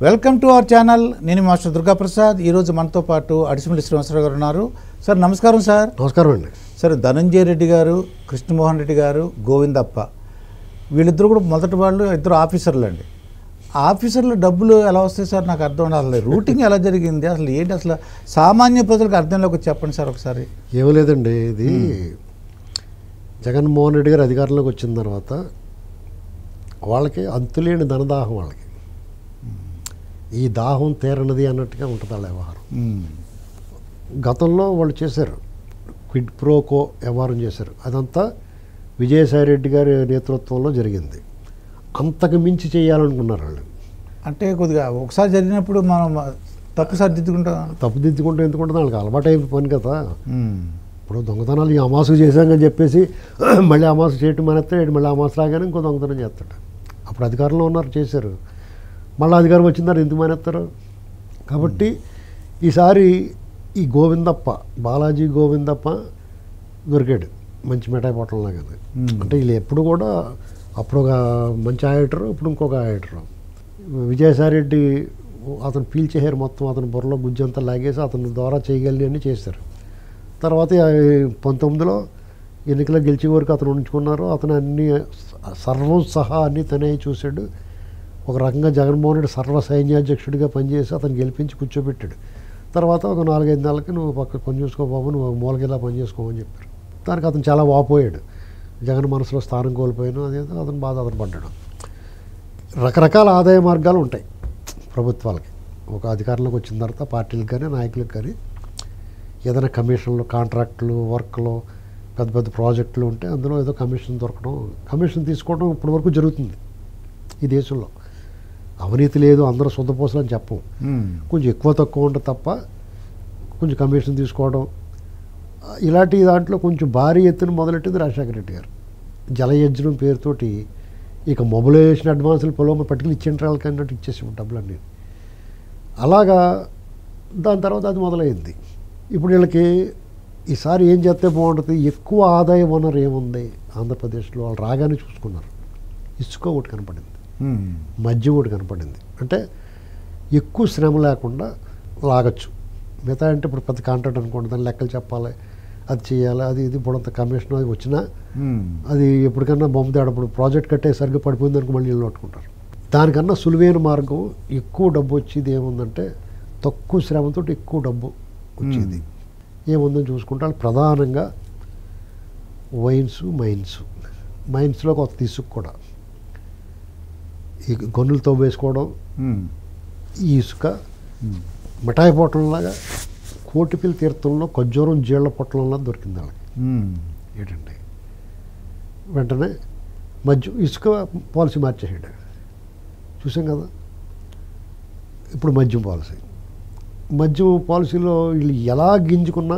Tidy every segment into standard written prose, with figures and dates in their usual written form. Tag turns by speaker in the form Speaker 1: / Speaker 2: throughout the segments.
Speaker 1: Welcome to our channel. నేను master Durgaprasad. ఈరోజు మనతో పాటు అడిసిమల్లి శ్రీనివాసరావు గారు ఉన్నారు. సార్ నమస్కారం. సార్
Speaker 2: నమస్కారం అండి.
Speaker 1: సార్ ధనంజయ రెడ్డి గారు, కృష్ణమోహన్ రెడ్డి గారు, గోవిందప్ప వీళ్ళిద్దరు కూడా మొదటి వాళ్ళు ఇద్దరు ఆఫీసర్లు అండి. ఆఫీసర్లు డబ్బులు ఎలా వస్తాయి సార్? నాకు అర్థం అసలు రూటింగ్ ఎలా జరిగింది, అసలు ఏంటి, అసలు సామాన్య ప్రజలకు అర్థంలోకి చెప్పండి సార్ ఒకసారి.
Speaker 2: ఏమీ లేదండి, ఇది జగన్మోహన్ రెడ్డి గారు అధికారంలోకి వచ్చిన తర్వాత వాళ్ళకి అంతులేని ధనదాహం, వాళ్ళకి ఈ దాహం తీరనది అన్నట్టుగా ఉంటుంది వాళ్ళ వ్యవహారం. గతంలో వాళ్ళు చేశారు, క్విడ్ ప్రోకో వ్యవహారం చేశారు. అదంతా విజయసాయిరెడ్డి గారి నేతృత్వంలో జరిగింది. అంతకు మించి చేయాలనుకున్నారు వాళ్ళు.
Speaker 1: అంటే కొద్దిగా ఒకసారి జరిగినప్పుడు మనం తప్పు సరిదిద్దుకుంటాం.
Speaker 2: తప్పుదిద్దుకుంటూ ఎందుకుంటుంది, వాళ్ళకి అలవాటు అయిపోయి పని కదా. ఇప్పుడు దొంగతనాలు ఈ అమాసు చేశామని చెప్పేసి మళ్ళీ అమాసు చేయటం మానేస్తాడు, మళ్ళీ అమాసు రాగానే ఇంకో దొంగతనం చేస్తాడు. అప్పుడు అధికారంలో ఉన్నారు, చేశారు. మళ్ళీ అధికారం వచ్చిందారు, ఎందుకు మానేస్తారు? కాబట్టి ఈసారి ఈ గోవిందప్ప, బాలాజీ గోవిందప్ప దొరికాడు మంచి మిఠాయి పొట్టంలాగా. అంటే వీళ్ళు ఎప్పుడు కూడా అప్పుడు ఒక మంచి ఆడిటరు, ఇప్పుడు ఇంకొక ఆడిటరు. విజయసాయిరెడ్డి అతను పీల్చేసారు మొత్తం, అతను బుర్రలో గుజ్జంతా లాగేసి అతని ద్వారా చేయగలిగి చేశారు. తర్వాత 19లో ఎన్నికలో గెలిచే వరకు అతను ఉంచుకున్నారు. అతను అన్ని సర్వం సహా అన్నీ తనే చూశాడు. ఒక రకంగా జగన్మోహన్ రెడ్డి సర్వ సైన్యాధ్యక్షుడిగా పనిచేసి అతను గెలిపించి కూర్చోబెట్టాడు. తర్వాత ఒక 4-5 నెలలకి నువ్వు పక్క పని చూసుకో బాబు, నువ్వు మూలకెలా పని చేసుకోమని చెప్పారు. దానికి అతను చాలా వాపోయాడు. జగన్ మనసులో స్థానం కోల్పోయాను, అదేదో అతను బాధ అతను పడ్డాడు. రకరకాల ఆదాయ మార్గాలు ఉంటాయి ప్రభుత్వాలకి. ఒక అధికారంలోకి వచ్చిన తర్వాత పార్టీలకు కానీ నాయకులకు కానీ ఏదైనా కమిషన్లు, కాంట్రాక్టులు, వర్క్లు, పెద్ద పెద్ద ప్రాజెక్టులు ఉంటే అందులో ఏదో కమిషన్ దొరకడం, కమిషన్ తీసుకోవడం ఇప్పటి వరకు జరుగుతుంది ఈ దేశంలో. అవినీతి లేదు, అందరూ సొంతపోసలు అని చెప్పం. కొంచెం ఎక్కువ తక్కువ ఉంటుంది తప్ప కొంచెం కమిషన్ తీసుకోవడం ఇలాంటి దాంట్లో కొంచెం భారీ ఎత్తున మొదలెట్టింది రాజశేఖర రెడ్డి గారు. జలయజ్ఞం పేరుతోటి ఇక మొబిలైజేషన్ అడ్వాన్సులు పొలం పట్టుకుని ఇచ్చేంటి వాళ్ళకి అన్నట్టు ఇచ్చేసాము డబ్బులన్నీ. అలాగా దాని తర్వాత అది మొదలైంది. ఇప్పుడు వీళ్ళకి ఈసారి ఏం చేస్తే బాగుంటుంది, ఎక్కువ ఆదాయ వనరు ఏముంది ఆంధ్రప్రదేశ్లో, వాళ్ళు రాగానే చూసుకున్నారు. ఇసుక ఒకటి కనపడింది, మద్యం ఒకటి కనపడింది. అంటే ఎక్కువ శ్రమ లేకుండా లాగచ్చు. మిగతా అంటే ఇప్పుడు పెద్ద కాంట్రాక్ట్ అనుకోండి, దాని లెక్కలు చెప్పాలి, అది చేయాలి, అది ఇది బుడంత కమిషన్ అది వచ్చినా అది ఎప్పటికన్నా బొమ్మ తేడప్పుడు ప్రాజెక్ట్ కట్టే సరిగ్గా పడిపోయింది అనుకో మళ్ళీ ఇల్లు పట్టుకుంటారు. దానికన్నా సులువైన మార్గం, ఎక్కువ డబ్బు వచ్చేది ఏముందంటే తక్కువ శ్రమతో ఎక్కువ డబ్బు వచ్చేది ఏముందని చూసుకుంటే వాళ్ళు ప్రధానంగా వైన్స్, మైన్స్లో కొత్త ఇసుక కూడా ఈ గొన్నులతో వేసుకోవడం, ఈ ఇసుక మిఠాయి పొట్టంలాగా కోటిపిల్లి తీర్థంలో ఖర్జూరం జీళ్ల పొట్టంలా దొరికింది వాళ్ళకి. ఏంటండి వెంటనే మద్యం, ఇసుక పాలసీ మార్చేసాడు, చూసాం కదా. ఇప్పుడు మద్యం పాలసీలో వీళ్ళు ఎలా గింజుకున్నా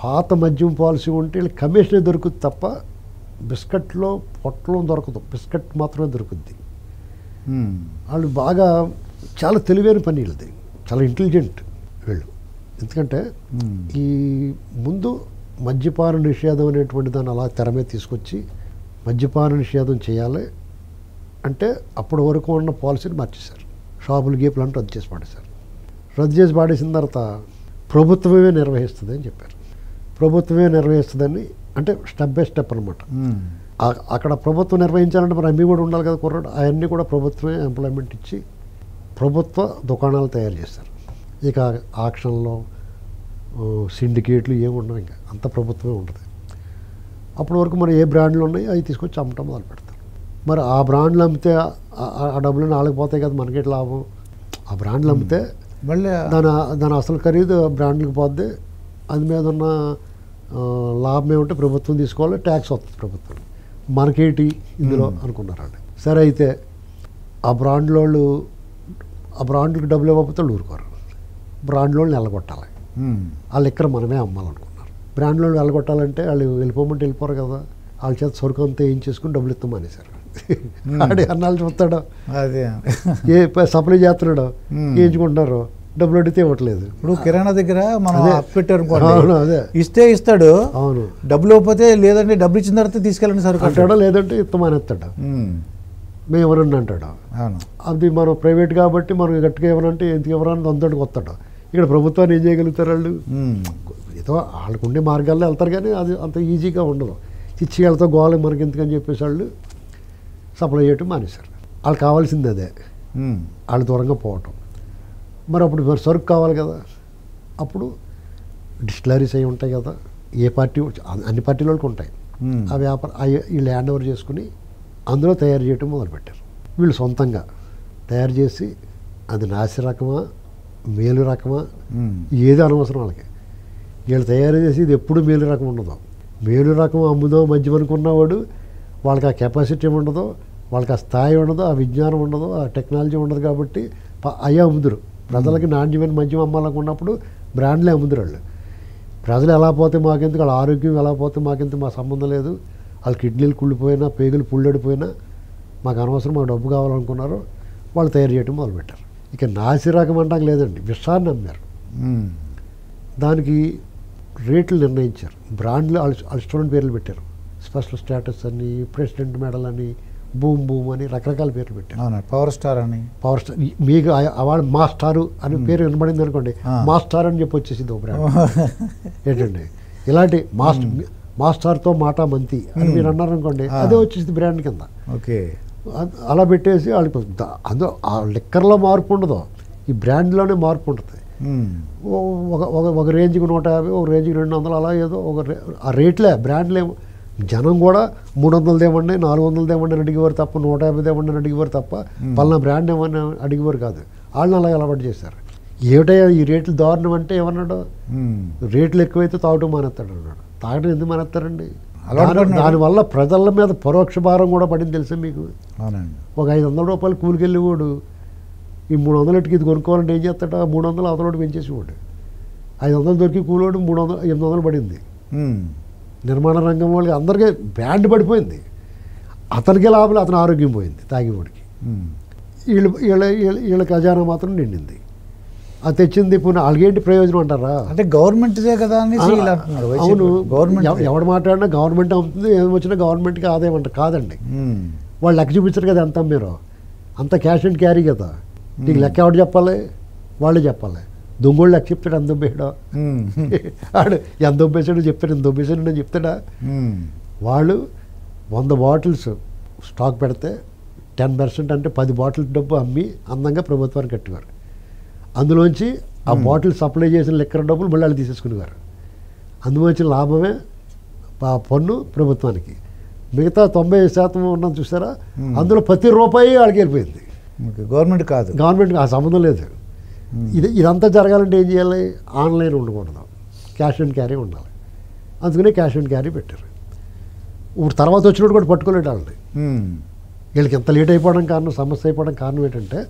Speaker 2: పాత మద్యం పాలసీ ఉంటే వీళ్ళు కమిషనే దొరుకుతుంది తప్ప బిస్కెట్లో పొట్టలం దొరకదు, బిస్కెట్ మాత్రమే దొరుకుద్ది. వాళ్ళు బాగా చాలా తెలివైన పని వీళ్ళది, చాలా ఇంటెలిజెంట్ వీళ్ళు. ఎందుకంటే ఈ ముందు మద్యపాన నిషేధం అనేటువంటి దాన్ని అలా తెర మీద తీసుకొచ్చి మద్యపాన నిషేధం చేయాలి అంటే అప్పటి వరకు ఉన్న పాలసీని మార్చేశారు. షాపులు గీపులు అంటే రద్దు చేసి పాడేసిన తర్వాత ప్రభుత్వమే నిర్వహిస్తుంది అని చెప్పారు. ప్రభుత్వమే నిర్వహిస్తుందని అంటే స్టెప్ బై స్టెప్ అనమాట. అక్కడ ప్రభుత్వం నిర్వహించాలంటే మరి అమ్మి కూడా ఉండాలి కదా కుర్రాడు, అవన్నీ కూడా ప్రభుత్వమే ఎంప్లాయ్మెంట్ ఇచ్చి ప్రభుత్వ దుకాణాలు తయారు చేస్తారు. ఇక ఆక్షన్లో సిండికేట్లు ఏమి ఉండవు, ఇంకా అంత ప్రభుత్వమే ఉంటుంది. అప్పటి వరకు మరి ఏ బ్రాండ్లు ఉన్నాయి అవి తీసుకొచ్చి అమ్మటం మొదలు పెడతారు. మరి ఆ బ్రాండ్లు అమ్మితే ఆ డబ్బులు వాళ్ళకి పోతాయి కదా, మనకి లాభం. ఆ బ్రాండ్లు అమ్మితే మళ్ళీ దాని అసలు ఖరీదు బ్రాండ్లకు పోద్ది, అది మీద ఉన్న లాభం ఏమంటే ప్రభుత్వం తీసుకోవాలి, ట్యాక్స్ వస్తుంది ప్రభుత్వం, మనకేటి ఇందులో అనుకున్నారు వాళ్ళు. సరే అయితే ఆ బ్రాండ్లకు డబ్బులు ఇవ్వకపోతే వాళ్ళు ఊరుకోరు, బ్రాండ్లో నిలగొట్టాలి, వాళ్ళు ఇక్కడ మనమే అమ్మాలనుకున్నారు. బ్రాండ్లో వెళ్ళగొట్టాలంటే వాళ్ళు వెళ్ళిపోమంటే వెళ్ళిపోరు కదా, వాళ్ళ చేత సరుకు అంతా ఏం చేసుకుని డబ్బులు ఇస్తామనేసారు. ఆడి అన్నాళ్ళు చూస్తాడు, ఏ సప్లై చేస్తున్నాడు, వేయించుకుంటున్నారు, డబ్బులు అడిగితే ఇవ్వట్లేదు.
Speaker 1: ఇప్పుడు కిరాణా దగ్గర మనం పెట్టారు, ఇస్తే ఇస్తాడు, డబ్బులు ఇవ్వకపోతే లేదంటే డబ్బులు ఇచ్చిన తర్వాత తీసుకెళ్ళండి సరుకు అంటాడు,
Speaker 2: లేదంటే ఇస్తామనేస్తాడు. మేము ఎవరన్నా అంటాడు.
Speaker 1: అవును.
Speaker 2: అది మనం ప్రైవేట్ కాబట్టి మనం గట్టిగా ఎవరంటే ఎందుకు ఎవరన్నా దొంతటికి వస్తాడు. ఇక్కడ ప్రభుత్వాన్ని ఏం చేయగలుగుతారు వాళ్ళు? ఏదో వాళ్ళకు ఉండే మార్గాల్లో వెళ్తారు, కానీ అది అంత ఈజీగా ఉండదు. ఇచ్చి వెళ్తా గోవాలి మనకి ఎందుకని చెప్పేసి వాళ్ళు సప్లై చేయటం మానేశారు. వాళ్ళకి కావాల్సింది అదే, వాళ్ళు దూరంగా పోవటం. మరి అప్పుడు మరి సరుకు కావాలి కదా, అప్పుడు డిస్టిలరీస్ అవి ఉంటాయి కదా, ఏ పార్టీ అన్ని పార్టీల వాళ్ళకి ఉంటాయి. ఆ వ్యాపారం వీళ్ళు హ్యాండ్ ఓవర్ చేసుకుని అందులో తయారు చేయటం మొదలుపెట్టారు. వీళ్ళు సొంతంగా తయారు చేసి అది నాసి రకమా మేలు రకమా ఏది అనవసరం వాళ్ళకి. వీళ్ళు తయారు చేసి ఇది ఎప్పుడు మేలు రకం ఉండదు. మేలు రకం అమ్ముదో మధ్య అనుకున్నవాడు వాళ్ళకి ఆ కెపాసిటీ ఉండదు, వాళ్ళకి ఆ స్థాయి ఉండదు, ఆ విజ్ఞానం ఉండదు, ఆ టెక్నాలజీ ఉండదు. కాబట్టి అయ్యే అమ్ముదురు. ప్రజలకి నాణ్యమైన మద్యం అమ్మాలనుకున్నప్పుడు బ్రాండ్లే అమ్ముదురు వాళ్ళు. ప్రజలు ఎలా పోతే మాకెందుకు, వాళ్ళ ఆరోగ్యం ఎలా పోతే మాకెందుకు, మా సంబంధం లేదు. వాళ్ళ కిడ్నీలు కుళ్ళిపోయినా పేగులు పుల్లడిపోయినా మాకు అనవసరం, మాకు డబ్బు కావాలనుకున్నారు, వాళ్ళు తయారు చేయడం మొదలుపెట్టారు. ఇక నాసి రకం అంటాక లేదండి, విషాన్ని అమ్మారు. దానికి రేట్లు నిర్ణయించారు. బ్రాండ్లు వాళ్ళ స్టూడెంట్ పేర్లు పెట్టారు. స్పెషల్ స్టేటస్ అని, ప్రెసిడెంట్ మెడల్ అని, బూమ్ బూమ్ అని రకరకాల పేర్లు పెట్టారు.
Speaker 1: పవర్ స్టార్ అని,
Speaker 2: పవర్ స్టార్. మీకు అవార్డు మా స్టారు అని పేరు వినబడింది అనుకోండి, మా స్టార్ అని చెప్పి వచ్చేసింది ఒక బ్రాండ్. ఏంటండి ఇలాంటి మాస్టార్తో మాట మంతి అని మీరు అన్నారు అనుకోండి, అదే వచ్చేసింది బ్రాండ్ కింద.
Speaker 1: ఓకే.
Speaker 2: అలా పెట్టేసి వాళ్ళకి అందులో ఆ లిక్కర్లో మార్పు ఉండదు, ఈ బ్రాండ్లోనే మార్పు ఉంటుంది. ఒక రేంజ్కి 150, ఒక రేంజ్కి 200, అలా ఏదో ఆ రేట్లే బ్రాండ్లే. జనం కూడా 300 దేవండి, 400 దేవండి అని అడిగేవారు తప్ప, 150 దేవండి అని అడిగేవారు తప్ప, పలానా బ్రాండ్ ఏమని అడిగేవారు కాదు. వాళ్ళని అలా అలవాటు చేశారు. ఏమిటయ్యా ఈ రేట్లు దారుణం అంటే ఏమన్నాడు, రేట్లు ఎక్కువైతే తాగటం మానేస్తాడు అన్నాడు. తాగటం ఎందుకు మానేస్తారండి? దానివల్ల ప్రజల మీద పరోక్ష భారం కూడా పడింది తెలుసా మీకు? ఒక 500 రూపాయలు కూలికెళ్ళేవాడు ఈ 300కి ఇది కొనుక్కోవాలంటే ఏం చేస్తాడు? 300 అవతలోడు పెంచేసేవాడు. 500 దొరికి కూలోడు 800 పడింది. నిర్మాణ రంగం వాళ్ళకి అందరికీ బ్రాండ్ పడిపోయింది. అతనికి లాభం, అతని ఆరోగ్యం పోయింది తాగేవాడికి. వీళ్ళ ఖజానా మాత్రం నిండింది. అది తెచ్చింది ఇప్పుడు వాళ్ళకేంటి ప్రయోజనం అంటారా?
Speaker 1: అంటే గవర్నమెంట్దే కదా అని.
Speaker 2: అవును, గవర్నమెంట్ ఎవడు మాట్లాడినా గవర్నమెంట్ అమ్ముతుంది, ఏమి వచ్చినా గవర్నమెంట్కి ఆదాయం అంటారు. కాదండి, వాళ్ళు లెక్క చూపించరు కదా ఎంత మీరు, అంత క్యాష్ అండ్ క్యారీ కదా. నీకు లెక్క ఎవడు చెప్పాలి? వాళ్ళే చెప్పాలి. దొంగోళ్ళు లెక్క చెప్తాడు, ఎంత దొబ్బేయడా ఆడు, ఎంత దొబ్బేసాడు చెప్తాడు, ఎంత దొబ్బేసాడు అని చెప్తాడా? వాళ్ళు 100 బాటిల్స్ స్టాక్ పెడితే 10% అంటే 10 బాటిల్స్ డబ్బు అమ్మి అందంగా ప్రభుత్వానికి కట్టేవారు. అందులోంచి ఆ బాటిల్ సప్లై చేసిన లెక్కర డబ్బులు మళ్ళీ వాళ్ళు తీసేసుకునేవారు. అందులోంచి లాభమే పన్ను ప్రభుత్వానికి. మిగతా 90% ఉన్నది చూసారా, అందులో ప్రతి రూపాయి వాళ్ళకి వెళ్ళిపోయింది.
Speaker 1: గవర్నమెంట్ కాదు,
Speaker 2: గవర్నమెంట్ ఆ సంబంధం లేదు. ఇదంతా జరగాలంటే ఏం చేయాలి? ఆన్లైన్ ఉండకూడదు, క్యాష్ అండ్ క్యారీ ఉండాలి. అందుకనే క్యాష్ అండ్ క్యారీ పెట్టారు. ఇప్పుడు తర్వాత వచ్చినట్టు కూడా పట్టుకోలేడు వాళ్ళని. వీళ్ళకి ఎంత లేట్ అయిపోవడం కారణం, సమస్య అయిపోవడం కారణం ఏంటంటే,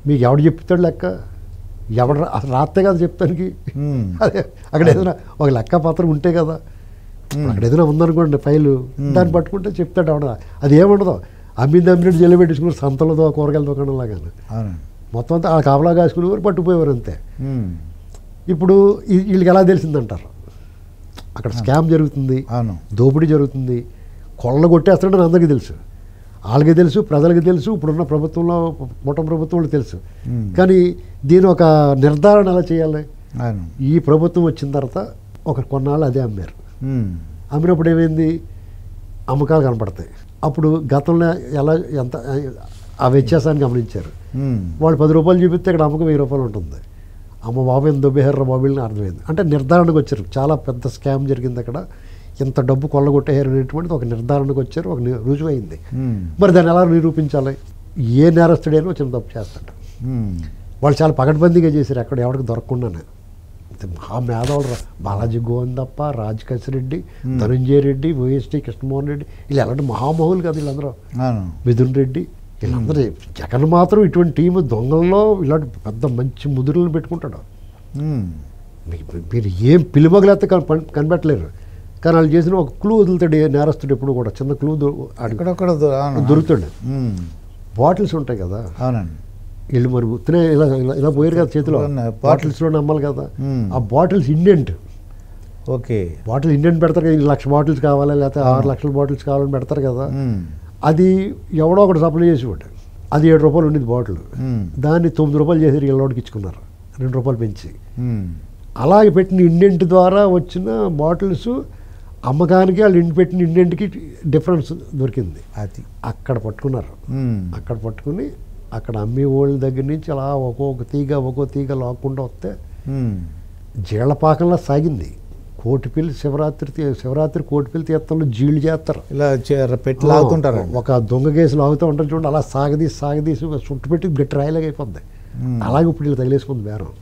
Speaker 2: మీకు ఎవడు చెప్తాడు లెక్క? ఎవడు రాస్తే కదా చెప్తానికి. అదే అక్కడ ఏదైనా ఒక లెక్క పత్రం ఉంటే కదా, అక్కడ ఏదైనా ఉందనుకోండి ఫైలు, దాన్ని పట్టుకుంటే చెప్తాడు ఎవడ. అది ఏముండదు, అమ్మినట్టు జల్లి పెట్టించుకుని సంతలతో కూరగాయల దుకాణం లాగాను మొత్తం అంతా ఆ కాపలా కాసుకునేవారు, పట్టుకుపోయేవారు అంతే. ఇప్పుడు వీళ్ళకి ఎలా తెలిసిందంటారు? అక్కడ స్కామ్ జరుగుతుంది, దోపిడీ జరుగుతుంది, కొల్ల కొట్టేస్తాడని అందరికీ తెలుసు. వాళ్ళకి తెలుసు, ప్రజలకి తెలుసు, ఇప్పుడున్న ప్రభుత్వంలో మొట్ట ప్రభుత్వంలో తెలుసు. కానీ దీని ఒక నిర్ధారణ ఎలా చేయాలి? ఈ ప్రభుత్వం వచ్చిన తర్వాత కొన్నాళ్ళు అదే అమ్మారు. అమ్మినప్పుడు ఏమైంది? అమ్మకాలు కనపడతాయి. అప్పుడు గతంలో ఎంత ఆ వ్యత్యాసాన్ని గమనించారు. వాళ్ళు 10 రూపాయలు చూపిస్తే ఇక్కడ అమ్మకం 1000 రూపాయలు ఉంటుంది. అమ్మ బాబు ఎంత దొబ్బేహారు బాబుల్ని అర్థమైంది. అంటే నిర్ధారణకు వచ్చారు, చాలా పెద్ద స్కామ్ జరిగింది అక్కడ, ఇంత డబ్బు కొల్లగొట్టేయారు అనేటువంటిది ఒక నిర్ధారణకు వచ్చారు, ఒక రుజువైంది. మరి దాన్ని ఎలా నిరూపించాలి? ఏ నేరస్తుడైనా చిన్న తప్పు చేస్తాడు. వాళ్ళు చాలా పకడ్బందీగా చేశారు, ఎక్కడ ఎవరికి దొరకకుండానే. మహా మేధావులు బాలాజీ గోవిందప్ప, రాజకేశ్ రెడ్డి, ధనంజయ రెడ్డి, ఓఎస్టీ కృష్ణమోహన్ రెడ్డి, వీళ్ళు ఎలాంటి మహామహులు కదా వీళ్ళందరూ, మిథున్ రెడ్డి, వీళ్ళందరూ. జగన్ మాత్రం ఇటువంటి టీము దొంగల్లో ఇలాంటి పెద్ద మంచి ముదురులను పెట్టుకుంటాడు. మీరు ఏం పిలుమగలేస్తే కనిపెట్టలేరు. కానీ వాళ్ళు చేసిన ఒక క్లూ వదులుతాడు నేరస్తుడు ఎప్పుడు కూడా, చిన్న క్లూ దొరుకుతాడు. బాటిల్స్ ఉంటాయి కదా, వీళ్ళు మరి ఉత్తనే ఇలా పోయారు కదా చేతిలో, బాటిల్స్లో నమ్మాలి కదా. ఆ బాటిల్స్ ఇండెంట్, బాటిల్ ఇండెంట్ పెడతారు కదా, 1,00,000 బాటిల్స్ కావాలి, లేకపోతే 6 లక్షల బాటిల్స్ కావాలని పెడతారు కదా. అది ఎవడో ఒకటి సప్లై చేసేవాడు. అది 7 రూపాయలు ఉండేది బాటిల్. దాన్ని 9 రూపాయలు చేసి ఇళ్ళోడికి ఇచ్చుకున్నారు, 2 రూపాయలు పెంచి. అలాగే పెట్టిన ఇండెంట్ ద్వారా వచ్చిన బాటిల్స్ అమ్మకానికి వాళ్ళు పెట్టిన ఇండెంట్కి డిఫరెన్స్ దొరికింది.
Speaker 1: అది
Speaker 2: అక్కడ పట్టుకున్నారు. అక్కడ పట్టుకుని అక్కడ అమ్మే వాళ్ళ దగ్గర నుంచి అలా ఒక్కొక్క తీగ లాక్కుండా వస్తే జీళ్లపాకంలా సాగింది. కోటిపల్లి శివరాత్రి కోటిపల్లి తీర్థంలో జీళ్ళు చేస్తారు,
Speaker 1: ఇలా పెట్టి లాగుతుంటారు.
Speaker 2: ఒక దొంగ కేసు లాగుతూ ఉంటారు చూడండి, అలా సాగదీసి చుట్టు పెట్టి గట్టి రాయిలాగా అయిపోద్ది. అలాగే ఇప్పుడు వీళ్ళు తగిలేసుకుంది బేరం.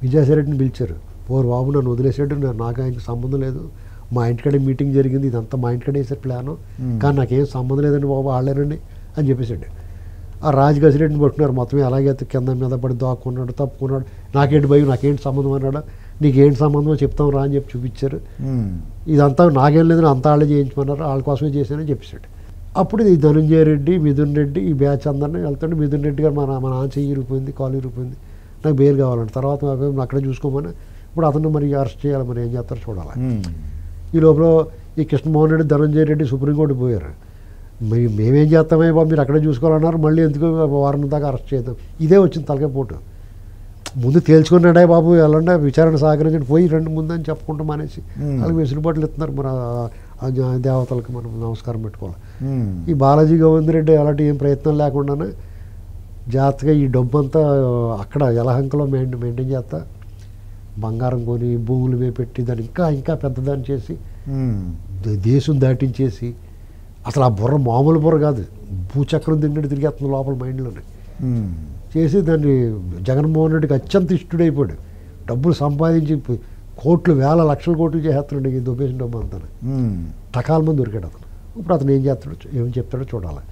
Speaker 2: విజయసాయిరెడ్డిని పిలిచారు, పోరు బాబు నన్ను వదిలేసాడు, నాకు ఆయనకి సంబంధం లేదు, మా ఇంటికాడే మీటింగ్ జరిగింది, ఇదంతా మా ఇంటికాడే వేసారు ప్లాను, కానీ నాకేం సంబంధం లేదండి బాబు, ఆడలేరండి అని చెప్పేసాడు. ఆ రాజగసిరెడ్డిని పట్టుకున్నారు, మొత్తం అలాగే కింద మీద పడి దాక్కున్నాడు, తప్పుకున్నాడు. నాకేంటి భయం, నాకేంటి సంబంధం అన్నాడు. నీకేంటి సంబంధమో చెప్తాం రా అని చెప్పి చూపించారు. ఇదంతా నాకేం లేదు, అంతా వాళ్ళే చేయించమన్నారు, వాళ్ళ కోసమే చేశానని చెప్పేసాడు. అప్పుడు ఈ ధనంజయ రెడ్డి, మిథున్ రెడ్డి, ఈ బ్యాచ్ అందరినీ వెళ్తుంటే మిథున్ రెడ్డి గారు మా నాన్న చెయ్యి ఇరిగిపోయింది, కాలు ఇరిగిపోయింది, నాకు బెయిల్ కావాలండి, తర్వాత అక్కడే చూసుకోమని. ఇప్పుడు అతను మరి అరెస్ట్ చేయాలి, మరి ఏం చేస్తారో చూడాలి. ఈ లోపల ఈ కృష్ణమోహన్ రెడ్డి, ధనంజయ రెడ్డి సుప్రీంకోర్టు పోయారు. మేమేం చేస్తామే బాబు, మీరు అక్కడే చూసుకోవాలన్నారు, మళ్ళీ ఎందుకు వారం దాకా అరెస్ట్ చేద్దాం. ఇదే వచ్చింది తలకాయ పోటు. ముందు తేల్చుకున్నాడే బాబు, వెళ్ళండి విచారణ సహకరించండి, పోయి రండి ముందు అని చెప్పుకుంటూ మానేసి వాళ్ళకి వెసులుబాట్లు ఇస్తున్నారు. మరి దేవతలకు మనం నమస్కారం పెట్టుకోవాలి. ఈ బాలాజీ గోవిందరెడ్డి అలాంటి ఏం ప్రయత్నం లేకుండానే జాగ్రత్తగా ఈ డబ్బు అంతా అక్కడ యలహంకలో మెయింటైన్ చేస్తా, బంగారం కొని భూములు పెట్టి దాన్ని ఇంకా పెద్దదాన్ని చేసి దేశం దాటించేసి, అసలు ఆ బుర్ర మామూలు బుర్ర కాదు, భూచక్రం తిన్నట్టు తిరిగేస్తుంది లోపల మైండ్లోనే చేసి దాన్ని జగన్మోహన్ రెడ్డికి అత్యంత ఇష్టడైపోయాడు. డబ్బులు సంపాదించి కోట్లు, వేల లక్షల కోట్లు చేస్తున్నాడు ఈ దొబ్బేసిన డబ్బు అంతా. టకాల మంది దొరికాడు అతను. ఇప్పుడు అతను ఏం చేస్తాడో ఏం చెప్తాడో చూడాలి.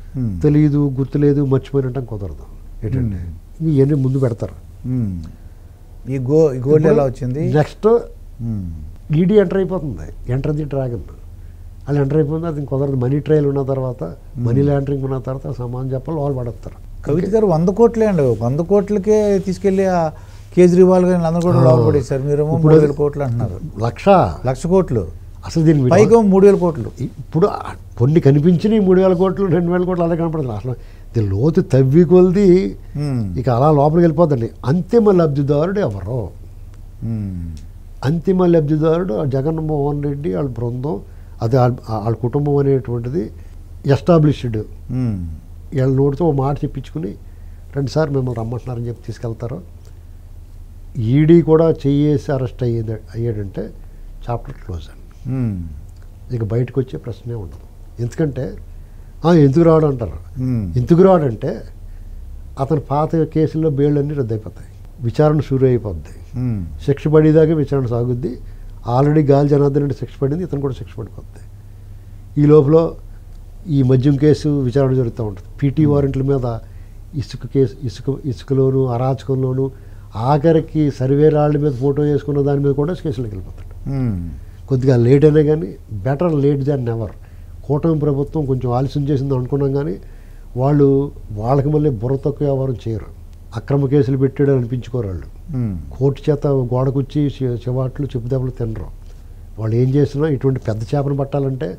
Speaker 2: తెలియదు, గుర్తులేదు, మర్చిపోయినట్టు కుదరదు. ఏంటంటే ఇవన్నీ ముందు పెడతారు.
Speaker 1: ఈ గోల్డ్ ఎలా వచ్చింది?
Speaker 2: నెక్స్ట్ ఈడీ ఎంటర్ అయిపోతుంది, ఎంటర్ ది డ్రాగన్. వాళ్ళు ఎంటర్ అయిపోయింది, అది కుదరదు. మనీ ట్రయల్ ఉన్న తర్వాత, మనీ లాండరింగ్ ఉన్న తర్వాత సమానం చెప్పాలి, వాళ్ళు పడతారు.
Speaker 1: కవిత గారు 100 కోట్లే అండి, 100 కోట్లకే తీసుకెళ్ళి కేజ్రీవాల్ గారిని అందరూ కూడా లోపల పడేశారు. మీరేమో 3000 కోట్లు అంటున్నారు. లక్ష కోట్లు
Speaker 2: అసలు దీనికి
Speaker 1: పైగా 3000 కోట్లు.
Speaker 2: ఇప్పుడు కొన్ని కనిపించినాయి 3000 కోట్లు 2000 కోట్లు అలా కనపడుతుంది. అసలు ఇది లోతు తవ్వి కొలిది ఇక అలా లోపలికి వెళ్ళిపోద్దండి. అంతిమ లబ్ధిదారుడు ఎవరో, అంతిమ లబ్ధిదారుడు జగన్మోహన్ రెడ్డి వాళ్ళ బృందం, అది వాళ్ళ కుటుంబం అనేటువంటిది ఎస్టాబ్లిష్డ్. వీళ్ళ నోటితో ఓ మాట చెప్పించుకుని 2 సార్లు మిమ్మల్ని రమ్మంటున్నారని చెప్పి తీసుకెళ్తారు. ఈడీ కూడా చెయ్యేసి అరెస్ట్ అయ్యాడంటే చాప్టర్ క్లోజ్ అండి. ఇక బయటకు వచ్చే ప్రశ్నే ఉండదు. ఎందుకంటే ఎందుకు రావడం అంటారు. ఎందుకు రావడంటే అతని పాత కేసుల్లో బెయిళ్ళన్నీ రద్దయిపోతాయి, విచారణ షురూ అయిపోద్ది, శిక్ష పడేదాకా విచారణ సాగుద్ది. ఆల్రెడీ గాలి జనార్దన్ రెడ్డి శిక్ష పడింది, ఇతను కూడా శిక్ష పడిపోద్ది. ఈ లోపల ఈ మద్యం కేసు విచారణ జరుగుతూ ఉంటుంది. పీటీ వారెంట్ల మీద ఇసుకలోను అరాచకంలోను, ఆఖరికి సర్వే రాళ్ళ మీద ఫోటో వేసుకున్న దాని మీద కూడా కేసులోకి వెళ్ళిపోతాడు. కొద్దిగా లేట్ అయినా కానీ బెటర్ లేట్ దాన్ నెవర్. కూటమి ప్రభుత్వం కొంచెం ఆలస్యం చేసింది అనుకున్నాం, కానీ వాళ్ళకి మళ్ళీ బుర్ర తక్కువ వ్యవహారం చేయరు. అక్రమ కేసులు పెట్టాడు అనిపించుకోరు వాళ్ళు. కోర్టు చేత గోడకొచ్చి చివాట్లు చెప్పుదెబ్బలు తినరు. వాళ్ళు ఏం చేసినా ఇటువంటి పెద్ద చేపను పట్టాలంటే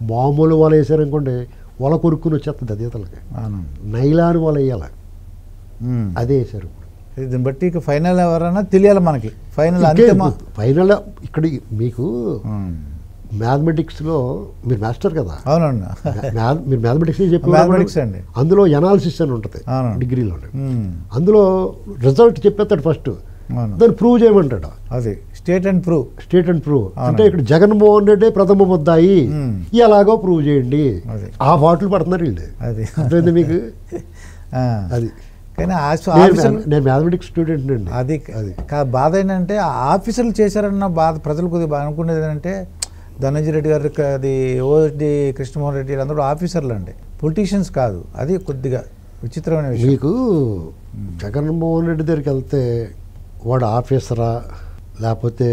Speaker 2: మామూలు వాళ్ళు వేసారనుకోండి, వల కొరుక్కుని వచ్చేస్తుంది అదేతలకి. నైలాన్ వాళ్ళు వేయాలి, అదే వేసారు.
Speaker 1: దీన్ని బట్టి ఇక ఫైనల్ ఎవరైనా తెలియాలి మనకి. ఫైనల్
Speaker 2: ఇక్కడ మీకు మ్యాథమెటిక్స్లో మీరు మాస్టర్ కదా.
Speaker 1: అవునండి,
Speaker 2: మీరు మ్యాథమెటిక్స్
Speaker 1: మ్యాథమెటిక్స్ అండి.
Speaker 2: అందులో ఎనాలిసిస్ అని ఉంటుంది డిగ్రీలో. అందులో రిజల్ట్ చెప్పేస్తాడు ఫస్ట్, దాన్ని ప్రూవ్ చేయమంటాడు.
Speaker 1: అది స్టేట్ అండ్ ప్రూవ్.
Speaker 2: అంటే ఇక్కడ జగన్మోహన్ రెడ్డి ప్రథమ ముద్దాయి, ఎలాగో ప్రూవ్ చేయండి. ఆ బాటిల్ పడుతున్నారు వీళ్ళు. అది అర్థమైంది మీకు. అది
Speaker 1: కానీ
Speaker 2: నేను మ్యాథమెటిక్స్ స్టూడెంట్ అండి.
Speaker 1: అది బాధ ఏంటంటే ఆఫీసర్లు చేశారన్న బాధ ప్రజలు కొద్దిగా అనుకునేది ఏంటంటే, ధనంజయ రెడ్డి గారు, అది ఓడి కృష్ణమోహన్ రెడ్డి అందరూ ఆఫీసర్లు అండి, పొలిటీషియన్స్ కాదు. అది కొద్దిగా విచిత్రమైన విషయం.
Speaker 2: మీకు జగన్మోహన్ రెడ్డి దగ్గరికి వెళ్తే వాడు ఆఫీసరా, లేకపోతే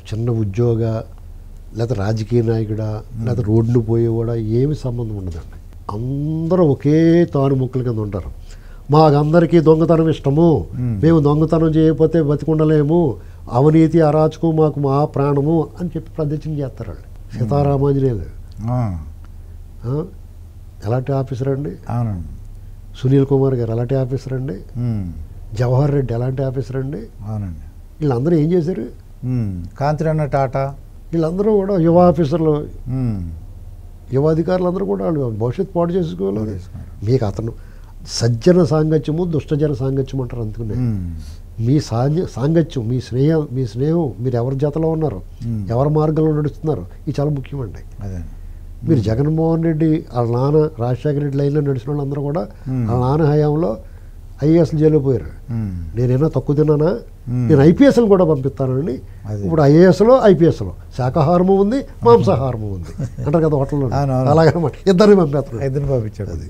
Speaker 2: చిన్న ఉద్యోగ, లేకపోతే రాజకీయ నాయకుడా, లేకపోతే రోడ్డును పోయేవాడా, ఏమి సంబంధం ఉండదండి. అందరూ ఒకే తాను ముక్కల కింద ఉంటారు. మాకందరికీ దొంగతనం ఇష్టము, మేము దొంగతనం చేయకపోతే బతికుండలేము, అవినీతి అరాచకం మాకు మా ప్రాణము అని చెప్పి ప్రదర్శన చేస్తారు వాళ్ళు. సీతారామాంజనేయులు ఎలాంటి ఆఫీసర్ అండి?
Speaker 1: అవునండి.
Speaker 2: సునీల్ కుమార్ గారు ఎలాంటి ఆఫీసర్ అండి? జవహర్ రెడ్డి ఎలాంటి ఆఫీసర్ అండి?
Speaker 1: అవునండి.
Speaker 2: వీళ్ళందరూ ఏం చేశారు?
Speaker 1: కాంతిరన్న టాటా
Speaker 2: వీళ్ళందరూ కూడా యువ ఆఫీసర్లు, యువ అధికారులందరూ కూడా వాళ్ళు భవిష్యత్తు పాటు చేసుకోవాలి. మీకు అతను సజ్జన సాంగత్యము దుష్టజన సాంగత్యం అంటారు. అందుకనే మీ సాంగత్యం, మీ స్నేహం, మీరు ఎవరి జతలో ఉన్నారు, ఎవరి మార్గంలో నడుస్తున్నారు, ఇది చాలా ముఖ్యమండి.
Speaker 1: అదే
Speaker 2: మీరు జగన్మోహన్ రెడ్డి వాళ్ళ నాన్న రాజశేఖర రెడ్డి లైన్లో నడిచిన వాళ్ళందరూ కూడా వాళ్ళ నాన్న హయాంలో ఐఏఎస్లు జైలు పోయారు. నేనైనా తక్కువ తిన్నానా, నేను ఐపీఎస్లు కూడా పంపిస్తానని. ఇప్పుడు ఐఏఎస్లో ఐపీఎస్లో శాకాహారము ఉంది, మాంసాహారము ఉంది అంటారు కదా హోటల్లో. అలాగనమాట, ఇద్దరిని పంపిస్తాను.
Speaker 1: పంపించాడు అది.